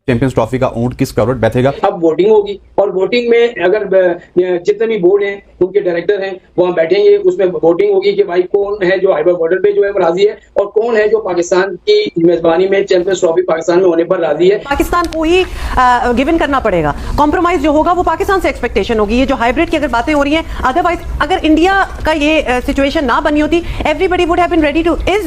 Champions trophy का ऊंट किस करोड़ बैठेगा। अब वोटिंग होगी और वोटिंग में अगर जितने भी बोर्ड हैं उनके डायरेक्टर हैं वहां बैठेंगे, उसमें वोटिंग होगी कि भाई कौन है जो हाइबर बॉर्डर पे जो है वो राजी है और कौन है जो पाकिस्तान की मेजबानी में चैंपियंस ट्रॉफी पाकिस्तान में होने पर राजी है। पाकिस्तान को ही गिवन करना पड़ेगा। कॉम्प्रोमाइज जो होगा वो पाकिस्तान से एक्सपेक्टेशन होगी। ये जो हाइब्रिड की अगर बातें हो रही हैं, अदरवाइज अगर इंडिया का ये सिचुएशन ना बनी होती, everybody would have been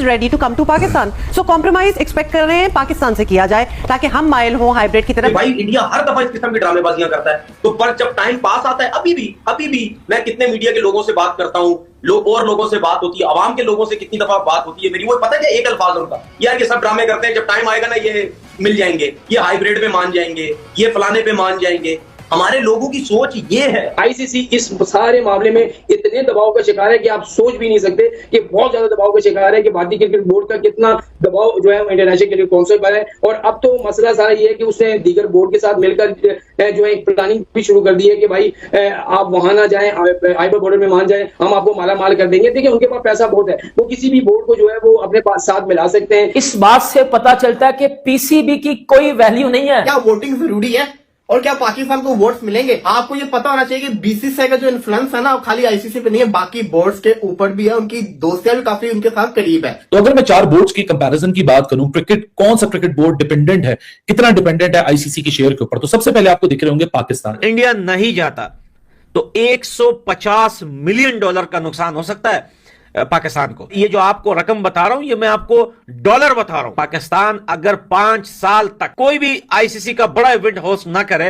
ready to come to Pakistan. So compromise expect कर रहे हैं पाकिस्तान से किया जाए ताकि हम माइल हो हाइब्रिड की तरफ। भाई इंडिया हर दफा इस किस्म की ड्रामेबाजियां करता है, तो पर जब टाइम पास आता है, अभी भी मैं कितने मीडिया के लोगों से बात करता हूं, और लोगों से बात होती है, आवाम के लोगों से कितनी दफा बात होती है मेरी, वो पता है एक अल्फाज उनका, यार ये सब ड्रामे करते हैं, जब टाइम आएगा ना ये मिल जाएंगे, ये हाइब्रिड पे मान जाएंगे, ये फलाने पे मान जाएंगे। हमारे लोगों की सोच ये है। आईसीसी इस सारे मामले में इतने दबाव का शिकार है कि आप सोच भी नहीं सकते कि बहुत ज्यादा दबाव का शिकार है कि भारतीय क्रिकेट बोर्ड का कितना दबाव जो है इंटरनेशनल क्रिकेट काउंसिल पर है। और अब तो मसला सारा ये है कि उसने दीगर बोर्ड के साथ मिलकर जो है प्लानिंग भी शुरू कर दी है कि भाई आप वहां ना जाएं, हाइबर बॉर्डर में मान जाएं, हम आपको माला माल कर देंगे। देखिए उनके पास पैसा बहुत है, वो किसी भी बोर्ड को जो है वो अपने पास साथ मिला सकते हैं। इस बात से पता चलता है कि पीसीबी की कोई वैल्यू नहीं है। क्या वोटिंग जरूरी है और क्या पाकिस्तान को वोट्स मिलेंगे? आपको ये पता होना चाहिए कि बीसीसीआई का जो इन्फ्लुएंस है ना, खाली आईसीसी पे नहीं है, बाकी बोर्ड्स के ऊपर भी है, उनकी दोस्तियां भी काफी उनके साथ करीब है। तो अगर मैं 4 बोर्ड्स की कंपैरिजन की बात करूं, कौन सा क्रिकेट बोर्ड डिपेंडेंट है, कितना डिपेंडेंट है आईसीसी के शेयर के ऊपर, तो सबसे पहले आपको दिख रहे होंगे पाकिस्तान। इंडिया नहीं जाता तो $150 मिलियन का नुकसान हो सकता है पाकिस्तान को। ये जो आपको रकम बता रहा हूं, ये मैं आपको डॉलर बता रहा हूं। पाकिस्तान अगर 5 साल तक कोई भी आईसीसी का बड़ा इवेंट होस्ट ना करे,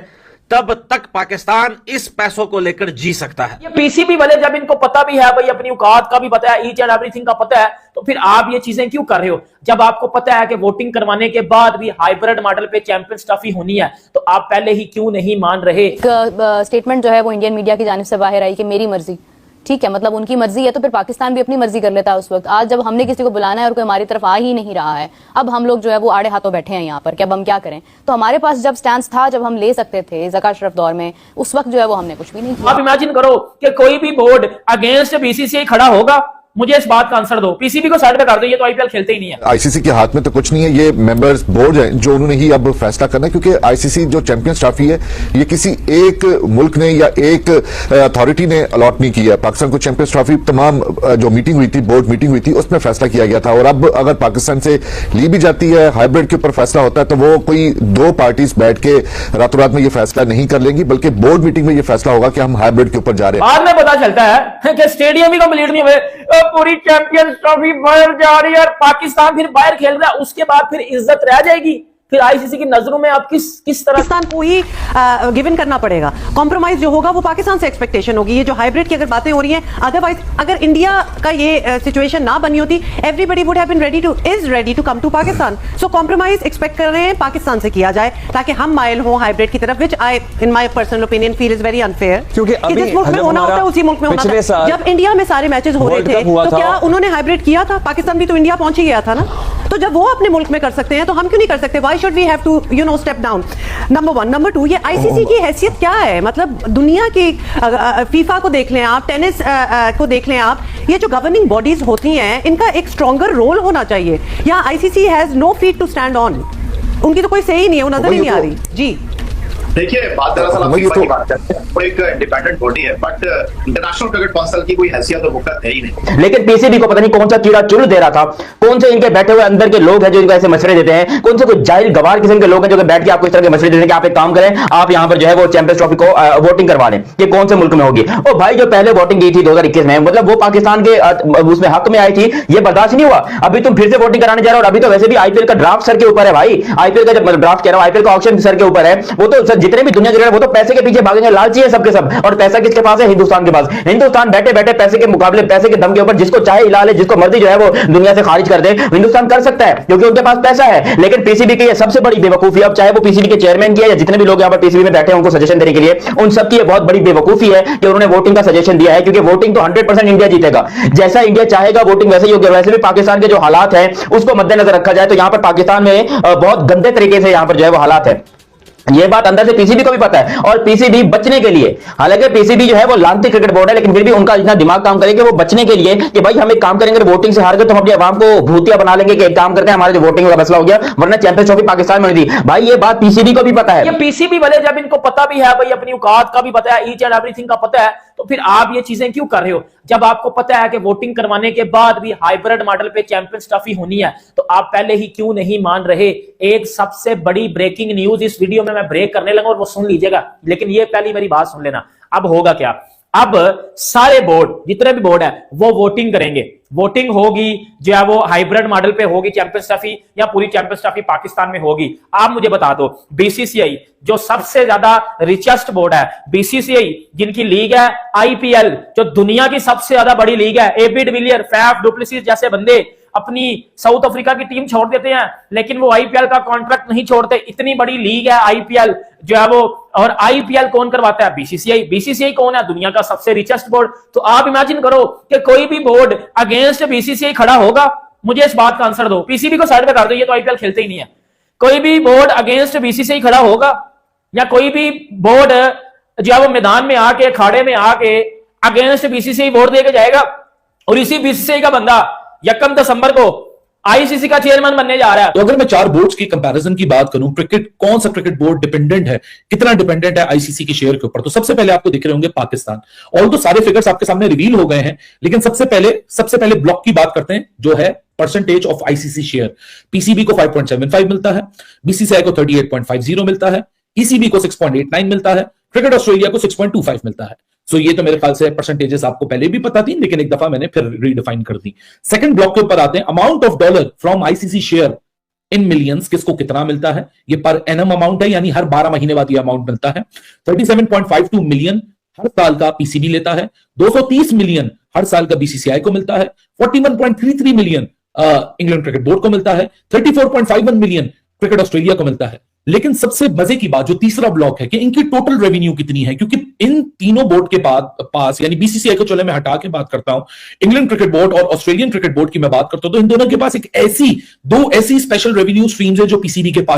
तब तक पाकिस्तान इस पैसों को लेकर जी सकता है। ये पीसीबी वाले जब इनको पता भी है भाई, अपनी औकात का भी पता है, ईच एंड एवरीथिंग का पता है, तो फिर आप ये चीजें क्यों कर रहे हो? जब आपको पता है कि वोटिंग करवाने के बाद भी हाइब्रिड मॉडल पे चैंपियंस ट्रॉफी होनी है, तो आप पहले ही क्यों नहीं मान रहे? स्टेटमेंट जो है वो इंडियन मीडिया की जानिब से बाहर आई कि मेरी मर्जी, ठीक है, मतलब उनकी मर्जी है, तो फिर पाकिस्तान भी अपनी मर्जी कर लेता है उस वक्त। आज जब हमने किसी को बुलाना है और कोई हमारी तरफ आ ही नहीं रहा है, अब हम लोग जो है वो आड़े हाथों बैठे हैं यहाँ पर कि अब हम क्या करें। तो हमारे पास जब स्टैंड था, जब हम ले सकते थे ज़का अशरफ दौर में, उस वक्त जो है वो हमने कुछ भी नहीं किया। आप इमेजिन करो कि कोई भी बोर्ड अगेंस्ट बीसीसीआई खड़ा होगा, मुझे इस बात का आंसर दो। पीसीबी को साइड पे कर दो, ये तो आईपीएल खेलते ही नहीं है। आईसीसी के हाथ में तो कुछ नहीं है, ये मेंबर्स बोर्ड है जो उन्होंने ही अब फैसला करना है, क्योंकि आईसीसी जो चैंपियंस ट्रॉफी है ये किसी एक मुल्क ने या एक अथॉरिटी ने अलॉट नहीं की है। पाकिस्तान को चैंपियंस ट्रॉफी तमाम जो मीटिंग हुई थी, बोर्ड मीटिंग हुई थी, उसमें फैसला किया गया था। और अब अगर पाकिस्तान से ली भी जाती है, हाइब्रिड के ऊपर फैसला होता है, तो वो कोई 2 पार्टीज बैठ के रातों रात में ये फैसला नहीं कर लेंगी, बल्कि बोर्ड मीटिंग में ये फैसला होगा कि हम हाइब्रिड के ऊपर जा रहे हैं। बाद में पता चलता है कि स्टेडियम ही कंप्लीट नहीं हुए, पूरी चैंपियंस ट्रॉफी बाहर जा रही है, पाकिस्तान फिर बाहर खेल रहा है, उसके बाद फिर इज्जत रह जाएगी? फिर आईसीसी की नजरों में आप किस तरह? पाकिस्तान को ही गिवन करना पड़ेगा। कॉम्प्रोमाइज जो होगा वो पाकिस्तान से एक्सपेक्टेशन होगी। ये जो हाइब्रिड की अगर बातें हो रही हैं, अदरवाइज अगर इंडिया का ये सिचुएशन ना बनी होती, everybody would have been ready to come to Pakistan. So compromise expect कर रहे हैं पाकिस्तान से किया जाए ताकि हम माइल हो हाइब्रिड की तरफ, which I in my personal opinion feel is very unfair. क्योंकि जिस मुल्क में होना होता है उसी मुल्क में होना था। जब इंडिया में सारे मैचेस हो रहे थे तो क्या उन्होंने हाइब्रिड किया था? पाकिस्तान भी तो इंडिया पहुंच ही गया था ना। तो जब वो अपने मुल्क में कर सकते हैं तो हम क्यों नहीं कर सकते? Why should we have to step down? Number 1। Number 2, ये आईसीसी की हैसियत क्या है? मतलब दुनिया की फीफा को देख लें आप, टेनिस को देख लें आप, ये जो गवर्निंग बॉडीज होती हैं इनका एक स्ट्रॉन्गर रोल होना चाहिए। या ICC has no feet to stand on, उनकी तो कोई सही ही नहीं है, वो नजर ही नहीं आ रही। जी देखिए, बात दरअसल आप फीफा की बात करते हैं, वो एक इंडिपेंडेंट बॉडी है, बट इंटरनेशनल क्रिकेट काउंसिल की कोई हैसियत और वक़्त है ही नहीं। लेकिन पीसीबी को पता नहीं कौन सा कीड़ा चुन दे रहा था, कौन से इनके बैठे हुए अंदर के लोग हैं जो इनको ऐसे मशवरे देते हैं, कौन से कोई जाहिल गवार किस्म के लोग हैं जो बैठ के आपको इस तरह के मशवरे देते हैं कि आप एक काम करें, आप यहां पर जो है वो चैंपियंस ट्रॉफी को वोटिंग करवा लें कि कौन से मुल्क में होगी। और भाई जो पहले वोटिंग की थी 2021 में, मतलब वो पाकिस्तान के उसमें हक में आई थी, ये बर्दाश्त नहीं हुआ। अभी तुम फिर से वोटिंग कराने जा रहे हो, और अभी तो वैसे भी आईपीएल का ड्राफ्ट सर के ऊपर है भाई। आईपीएल का जब ड्राफ्ट कह रहा हूं, आईपीएल का ऑक्शन सर के ऊपर है। वो तो जितने भी दुनिया के वो पैसे के पीछे भागेंगे, लालची है सबके सब। और पैसा किसके पास है? हिंदुस्तान के पास। हिंदुस्तान बैठे बैठे पैसे के मुकाबले, पैसे के दम के ऊपर जिसको चाहे हिला ले, जिसको मर्जी जो है वो दुनिया से खारिज कर दे, हिंदुस्तान कर सकता है क्योंकि उनके पास पैसा है। लेकिन पीसीबी की सबसे बड़ी बेवकूफी, अब चाहे वो पीसीबी के चेयरमैन की है या जितने भी लोग यहाँ पर पीसीबी में बैठे हैं उनको सजेशन देने के लिए, उन सबकी बहुत बड़ी बेवकूफी है कि उन्होंने वोटिंग का सजेशन दिया है, क्योंकि वोटिंग तो 100% इंडिया जीतेगा। जैसा इंडिया चाहेगा वोटिंग वैसे ही होगी। वैसे भी पाकिस्तान के जो हालात है उसको मद्देनजर रखा जाए तो यहाँ पर पाकिस्तान में बहुत गंदे तरीके से यहाँ पर जो है वो हालात है। ये बात अंदर से पीसीबी को भी पता है, और पीसीबी बचने के लिए, हालांकि पीसीबी जो है वो लांती क्रिकेट बोर्ड है, लेकिन फिर भी उनका इतना दिमाग काम करेगा वो बचने के लिए कि भाई हम एक काम करेंगे, वोटिंग से हार गए तो हम अपनी आवाम को भूतिया बना लेंगे कि एक काम करते हैं हमारे जो वोटिंग का मसला हो गया, वरना चैंपियंस ट्रॉफी पाकिस्तान में नहीं दी। भाई ये बात पीसीबी को भी पता है। ये पीसीबी वाले जब इनको पता भी है भाई, अपनी औकात का भी पता है, ईच एंड एवरीथिंग का पता है, तो फिर आप ये चीजें क्यों कर रहे हो? जब आपको पता है कि वोटिंग करवाने के बाद भी हाइब्रिड मॉडल पे चैंपियंस ट्रॉफी होनी है, तो आप पहले ही क्यों नहीं मान रहे? एक सबसे बड़ी ब्रेकिंग न्यूज इस वीडियो में मैं ब्रेक करने लगा और वो सुन लीजिएगा, लेकिन ये पहली मेरी बात सुन लेना। अब होगा क्या? अब सारे बोर्ड, जितने भी बोर्ड है, वो वोटिंग करेंगे। वोटिंग होगी जो है वो हाइब्रिड मॉडल पे होगी चैंपियंस ट्रॉफी, या पूरी चैंपियंस ट्रॉफी पाकिस्तान में होगी। आप मुझे बता दो, बीसीसीआई जो सबसे ज्यादा रिचेस्ट बोर्ड है, बीसीसीआई जिनकी लीग है आईपीएल, जो दुनिया की सबसे ज्यादा बड़ी लीग है, AB de Villiers, Faf du Plessis जैसे बंदे अपनी साउथ अफ्रीका की टीम छोड़ देते हैं, लेकिन वो आईपीएल का कॉन्ट्रैक्ट नहीं छोड़ते। इतनी बड़ी लीग है आईपीएल जो है वो, और आईपीएल कौन करवाता है? बीसीसीआई। बीसीसीआई कौन है? दुनिया का सबसे रिचेस्ट बोर्ड। तो आप इमेजिन करो कि कोई भी बोर्ड अगेंस्ट बीसीसीआई खड़ा होगा? मुझे इस बात का आंसर दो। पीसीबी को साइड पे कर दो, ये तो आईपीएल खेलते ही नहीं है। कोई भी बोर्ड अगेंस्ट बीसीसीआई खड़ा होगा? या कोई भी बोर्ड जो है वो मैदान में आके, अखाड़े में आके अगेंस्ट बीसीसीआई वोट देके जाएगा? और इसी बीसीसीआई का बंदा 1 दिसंबर को आईसीसी का चेयरमैन बनने जा रहा है। तो अगर मैं 4 बोर्ड्स की कंपैरिजन की बात करूं, क्रिकेट, कौन सा क्रिकेट बोर्ड डिपेंडेंट है, कितना डिपेंडेंट है आईसीसी के शेयर के ऊपर, तो सबसे पहले आपको दिख रहे होंगे पाकिस्तान। और तो सारे फिगर्स आपके सामने रिवील हो गए हैं, लेकिन सबसे पहले ब्लॉक की बात करते हैं, जो है percentage of ICC share. PCB को 5.75 मिलता है, बीसीसीआई को 38.50 मिलता है, ईसीबी को 6.89 मिलता है, क्रिकेट ऑस्ट्रेलिया को 6.25 मिलता है। सो ये तो मेरे ख्याल से परसेंटेजेस आपको पहले भी पता थी, लेकिन एक दफा मैंने फिर रीडिफाइन कर दी। सेकंड ब्लॉक के ऊपर आते हैं, amount of dollar from ICC share in millions, किसको कितना मिलता है? ये पर एनम अमाउंट है, यानी हर 12 महीने बाद ये अमाउंट मिलता है। 37.52 मिलियन हर साल का पीसीबी लेता है, 230 मिलियन हर साल का बीसीसीआई को मिलता है, 41.33 मिलियन इंग्लैंड क्रिकेट बोर्ड को मिलता है, 34.51 मिलियन क्रिकेट ऑस्ट्रेलिया को मिलता है। लेकिन सबसे मजे की बात जो तीसरा ब्लॉक है कि इनकी टोटल रेवेन्यू कितनी है, क्योंकि इन तीनों बोर्ड के पास यानी बीसीसीआई को चले मैं हटा के बात करता हूं, इंग्लैंड क्रिकेट बोर्ड और ऑस्ट्रेलियन क्रिकेट बोर्ड की मैं बात करता हूं, तो इन दोनों के पास दो ऐसी स्पेशल रेवेन्यू स्ट्रीम्स है जो पीसीबी के पास